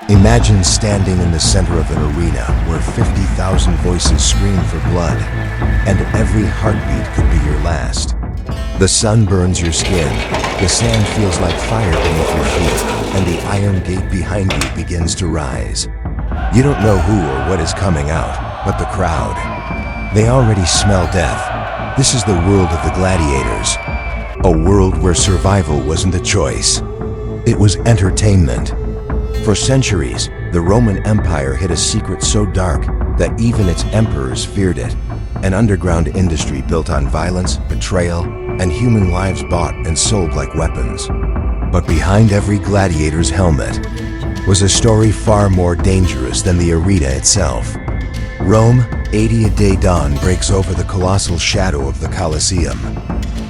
Imagine standing in the center of an arena where 50,000 voices scream for blood, and every heartbeat could be your last. The sun burns your skin, the sand feels like fire beneath your feet, and the iron gate behind you begins to rise. You don't know who or what is coming out, but the crowd. They already smell death. This is the world of the gladiators. A world where survival wasn't a choice. It was entertainment. For centuries, the Roman Empire hid a secret so dark that even its emperors feared it. An underground industry built on violence, betrayal, and human lives bought and sold like weapons. But behind every gladiator's helmet was a story far more dangerous than the arena itself. Rome, 80 a day dawn breaks over the colossal shadow of the Colosseum.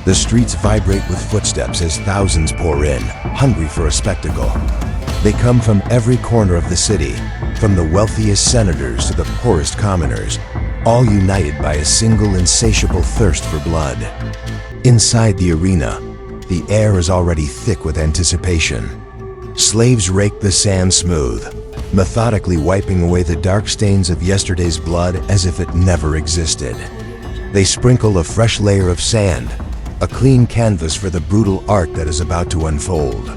The streets vibrate with footsteps as thousands pour in, hungry for a spectacle. They come from every corner of the city, from the wealthiest senators to the poorest commoners, all united by a single insatiable thirst for blood. Inside the arena, the air is already thick with anticipation. Slaves rake the sand smooth, methodically wiping away the dark stains of yesterday's blood as if it never existed. They sprinkle a fresh layer of sand, a clean canvas for the brutal art that is about to unfold.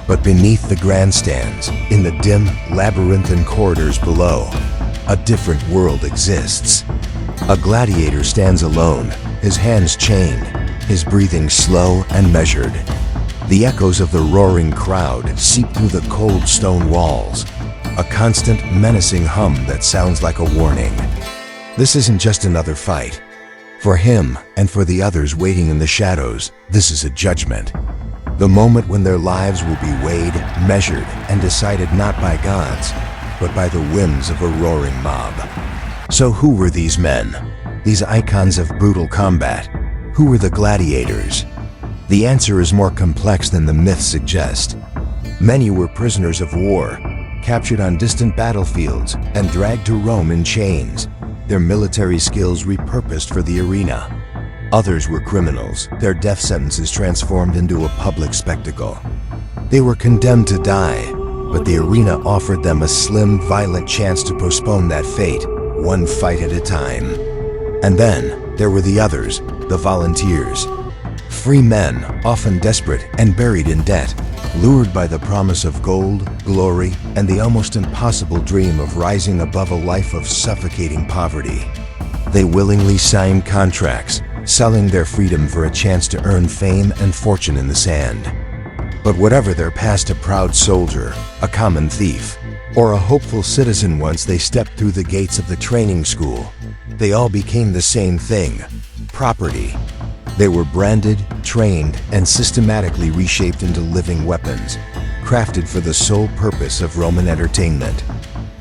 But beneath the grandstands, in the dim, labyrinthine corridors below, a different world exists. A gladiator stands alone, his hands chained, his breathing slow and measured. The echoes of the roaring crowd seep through the cold stone walls, a constant, menacing hum that sounds like a warning. This isn't just another fight. For him, and for the others waiting in the shadows, this is a judgment. The moment when their lives will be weighed, measured, and decided not by gods, but by the whims of a roaring mob. So who were these men? These icons of brutal combat? Who were the gladiators? The answer is more complex than the myths suggest. Many were prisoners of war, captured on distant battlefields and dragged to Rome in chains, their military skills repurposed for the arena. Others were criminals, their death sentences transformed into a public spectacle. They were condemned to die, but the arena offered them a slim, violent chance to postpone that fate, one fight at a time. And then there were the others, the volunteers. Free men, often desperate and buried in debt, lured by the promise of gold, glory, and the almost impossible dream of rising above a life of suffocating poverty. They willingly signed contracts, selling their freedom for a chance to earn fame and fortune in the sand. But whatever their past, a proud soldier, a common thief, or a hopeful citizen once they stepped through the gates of the training school, they all became the same thing: property. They were branded, trained, and systematically reshaped into living weapons, crafted for the sole purpose of Roman entertainment.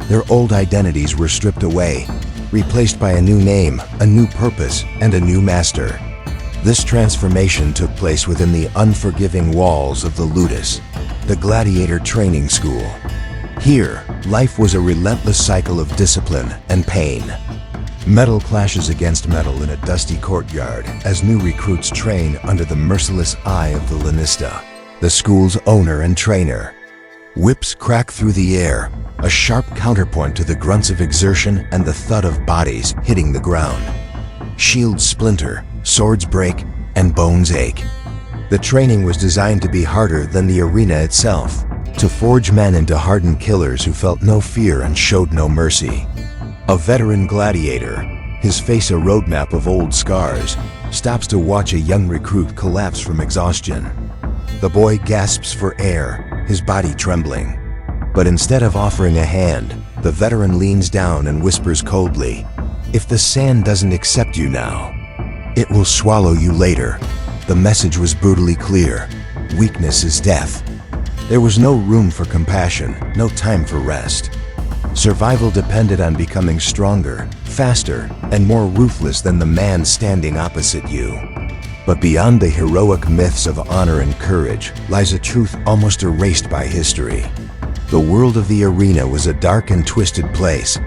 Their old identities were stripped away, replaced by a new name, a new purpose, and a new master. This transformation took place within the unforgiving walls of the Ludus, the gladiator training school. Here, life was a relentless cycle of discipline and pain. Metal clashes against metal in a dusty courtyard as new recruits train under the merciless eye of the lanista, the school's owner and trainer. Whips crack through the air, a sharp counterpoint to the grunts of exertion and the thud of bodies hitting the ground. Shields splinter, swords break, and bones ache. The training was designed to be harder than the arena itself, to forge men into hardened killers who felt no fear and showed no mercy. A veteran gladiator, his face a roadmap of old scars, stops to watch a young recruit collapse from exhaustion. The boy gasps for air, his body trembling. But instead of offering a hand, the veteran leans down and whispers coldly, "If the sand doesn't accept you now, it will swallow you later." The message was brutally clear: weakness is death. There was no room for compassion, no time for rest. Survival depended on becoming stronger, faster, and more ruthless than the man standing opposite you. But beyond the heroic myths of honor and courage lies a truth almost erased by history. The world of the arena was a dark and twisted place,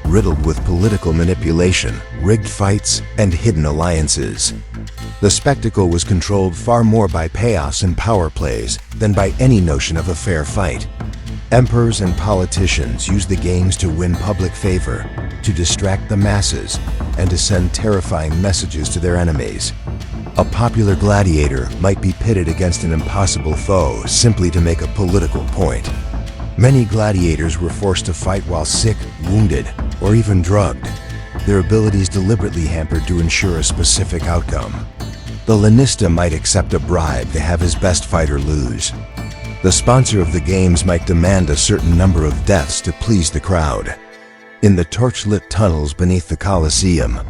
riddled with political manipulation, rigged fights, and hidden alliances. The spectacle was controlled far more by chaos and power plays than by any notion of a fair fight. Emperors and politicians used the games to win public favor, to distract the masses, and to send terrifying messages to their enemies. A popular gladiator might be pitted against an impossible foe simply to make a political point. Many gladiators were forced to fight while sick, wounded, or even drugged, their abilities deliberately hampered to ensure a specific outcome. The lanista might accept a bribe to have his best fighter lose. The sponsor of the games might demand a certain number of deaths to please the crowd. In the torch-lit tunnels beneath the Colosseum,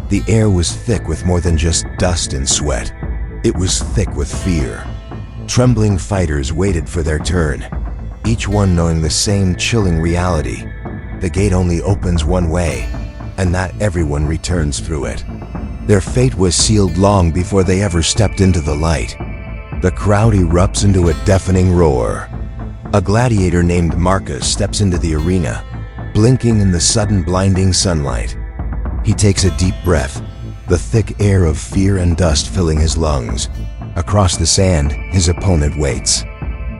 the air was thick with more than just dust and sweat. It was thick with fear. Trembling fighters waited for their turn, each one knowing the same chilling reality. The gate only opens one way, and not everyone returns through it. Their fate was sealed long before they ever stepped into the light. The crowd erupts into a deafening roar. A gladiator named Marcus steps into the arena, blinking in the sudden blinding sunlight. He takes a deep breath, the thick air of fear and dust filling his lungs. Across the sand, his opponent waits.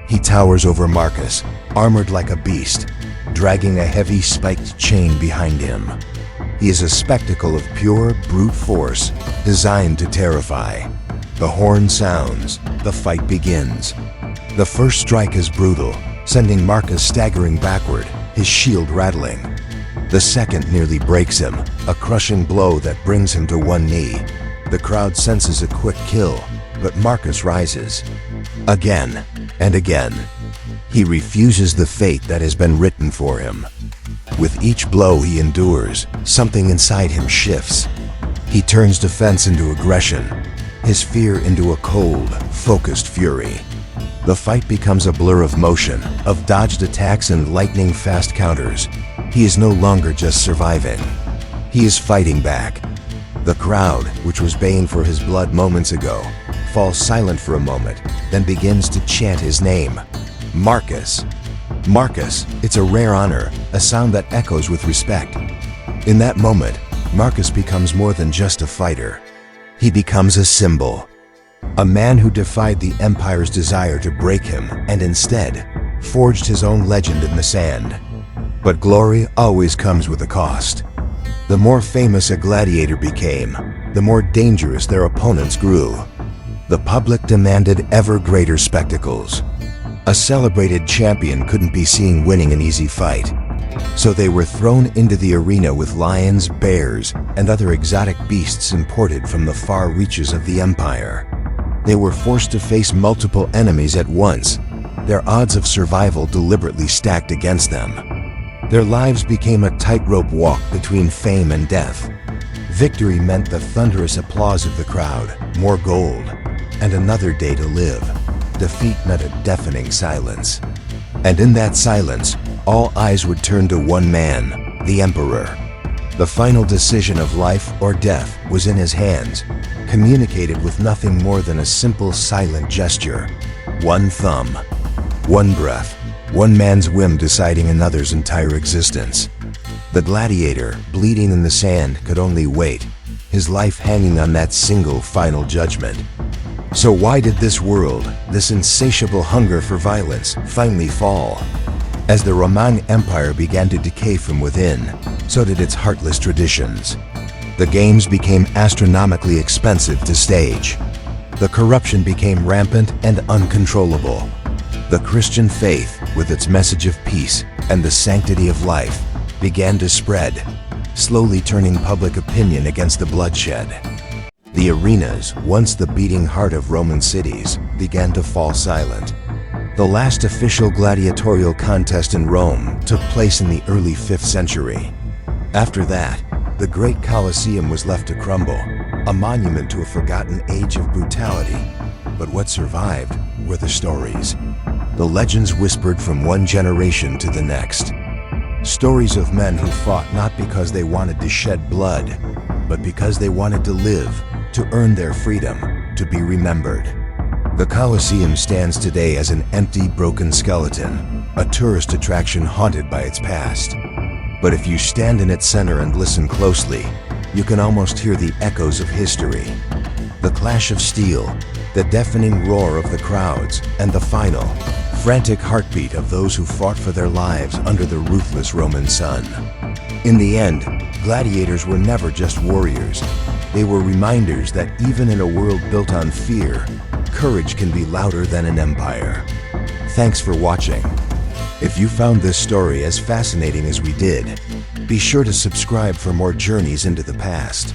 He towers over Marcus, armored like a beast, dragging a heavy spiked chain behind him. He is a spectacle of pure, brute force, designed to terrify. The horn sounds, the fight begins. The first strike is brutal, sending Marcus staggering backward, his shield rattling. The second nearly breaks him, a crushing blow that brings him to one knee. The crowd senses a quick kill, but Marcus rises. Again and again. He refuses the fate that has been written for him. With each blow he endures, something inside him shifts. He turns defense into aggression, his fear into a cold, focused fury. The fight becomes a blur of motion, of dodged attacks and lightning-fast counters. He is no longer just surviving. He is fighting back. The crowd, which was baying for his blood moments ago, falls silent for a moment, then begins to chant his name. Marcus. Marcus, it's a rare honor, a sound that echoes with respect. In that moment, Marcus becomes more than just a fighter. He becomes a symbol. A man who defied the Empire's desire to break him and instead forged his own legend in the sand. But glory always comes with a cost. The more famous a gladiator became, the more dangerous their opponents grew. The public demanded ever greater spectacles. A celebrated champion couldn't be seen winning an easy fight. So they were thrown into the arena with lions, bears, and other exotic beasts imported from the far reaches of the Empire. They were forced to face multiple enemies at once, their odds of survival deliberately stacked against them. Their lives became a tightrope walk between fame and death. Victory meant the thunderous applause of the crowd, more gold, and another day to live. Defeat meant a deafening silence. And in that silence, all eyes would turn to one man, the Emperor. The final decision of life or death was in his hands, communicated with nothing more than a simple silent gesture. One thumb, one breath, one man's whim deciding another's entire existence. The gladiator, bleeding in the sand, could only wait, his life hanging on that single final judgment. So why did this world, this insatiable hunger for violence, finally fall? As the Roman Empire began to decay from within, so did its heartless traditions. The games became astronomically expensive to stage. The corruption became rampant and uncontrollable. The Christian faith, with its message of peace and the sanctity of life, began to spread, slowly turning public opinion against the bloodshed. The arenas, once the beating heart of Roman cities, began to fall silent. The last official gladiatorial contest in Rome took place in the early 5th century. After that, the great Colosseum was left to crumble, a monument to a forgotten age of brutality. But what survived were the stories. The legends whispered from one generation to the next. Stories of men who fought not because they wanted to shed blood, but because they wanted to live, to earn their freedom, to be remembered. The Colosseum stands today as an empty, broken skeleton, a tourist attraction haunted by its past. But if you stand in its center and listen closely, you can almost hear the echoes of history. The clash of steel, the deafening roar of the crowds, and the final, frantic heartbeat of those who fought for their lives under the ruthless Roman sun. In the end, gladiators were never just warriors. They were reminders that even in a world built on fear, courage can be louder than an empire. Thanks for watching. If you found this story as fascinating as we did, be sure to subscribe for more journeys into the past.